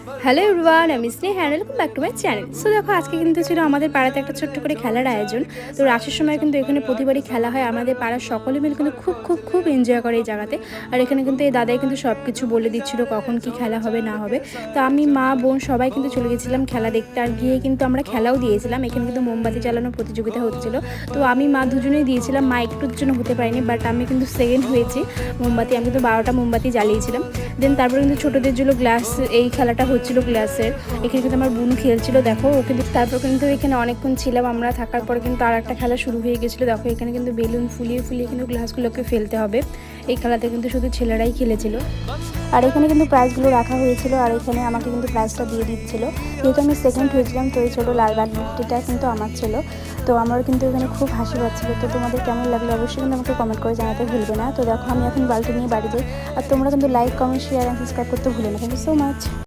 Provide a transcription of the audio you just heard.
Hello everyone, আমি স্নেহা আর welcome back to my channel. So দেখো, আজকে কিন্তু ছিল আমাদের পাড়াতে একটা ছোট্ট করে খেলার আয়োজন। তো রাতের সময় কিন্তু এখানে প্রতিবারই খেলা হয়। আমাদের পাড়ার সকলে মিলে কিন্তু খুব খুব খুব এনজয় করে এই জায়গাতে। আর এখানে কিন্তু এই দাদাই কিন্তু সব কিছু বলে দিচ্ছিল কখন কি খেলা হবে না হবে। তো আমি, মা, বোন সবাই কিন্তু চলে গেছিলাম খেলা দেখতে। আর গিয়ে কিন্তু আমরা খেলাও দিয়েছিলাম। এখানে কিন্তু মোমবাতি জ্বালানোর প্রতিযোগিতা হচ্ছিল। তো আমি, মা দুজনেই দিয়েছিলাম। মা একটুর জন্য হতে পারিনি, বাট আমি কিন্তু সেকেন্ড হয়েছি। আমি কিন্তু 12টা মোমবাতি জ্বালিয়েছিলাম। দেন তারপরে কিন্তু ছোটোদের জন্য গ্লাস, এই খেলাটা হচ্ছিল গ্লাসের। এখানে কিন্তু আমার বোন খেলছিল, দেখো ও কিন্তু। তারপর কিন্তু এখানে অনেকক্ষণ ছিলাম আমরা, থাকার পরে কিন্তু আর একটা খেলা শুরু হয়ে গেছিলো। দেখো এখানে কিন্তু বেলুন ফুলিয়ে ফুলিয়ে কিন্তু গ্লাসগুলোকে ফেলতে হবে। এই খেলাতে কিন্তু শুধু ছেলেরাই খেলেছিল। আর এখানে কিন্তু প্রাইজগুলো রাখা হয়েছিল, আর এখানে আমাকে কিন্তু প্রাইজটা দিয়ে দিচ্ছিল। যেহেতু আমি সেকেন্ড হয়েছিলাম, তো এই ছোটো লাল বালতিটা কিন্তু আমার ছিল। তো আমার কিন্তু এখানে খুব হাসি পাচ্ছিলো। তো তোমাদের কেমন লাগলো অবশ্যই কিন্তু আমাকে কমেন্ট করে জানাতে ভুলবে না। তো দেখো আমি এখন বালতি নিয়ে বাড়ি যাই। আর তোমরা কিন্তু like, comment, share and subscribe করতে ভুলে না। Thank you so much.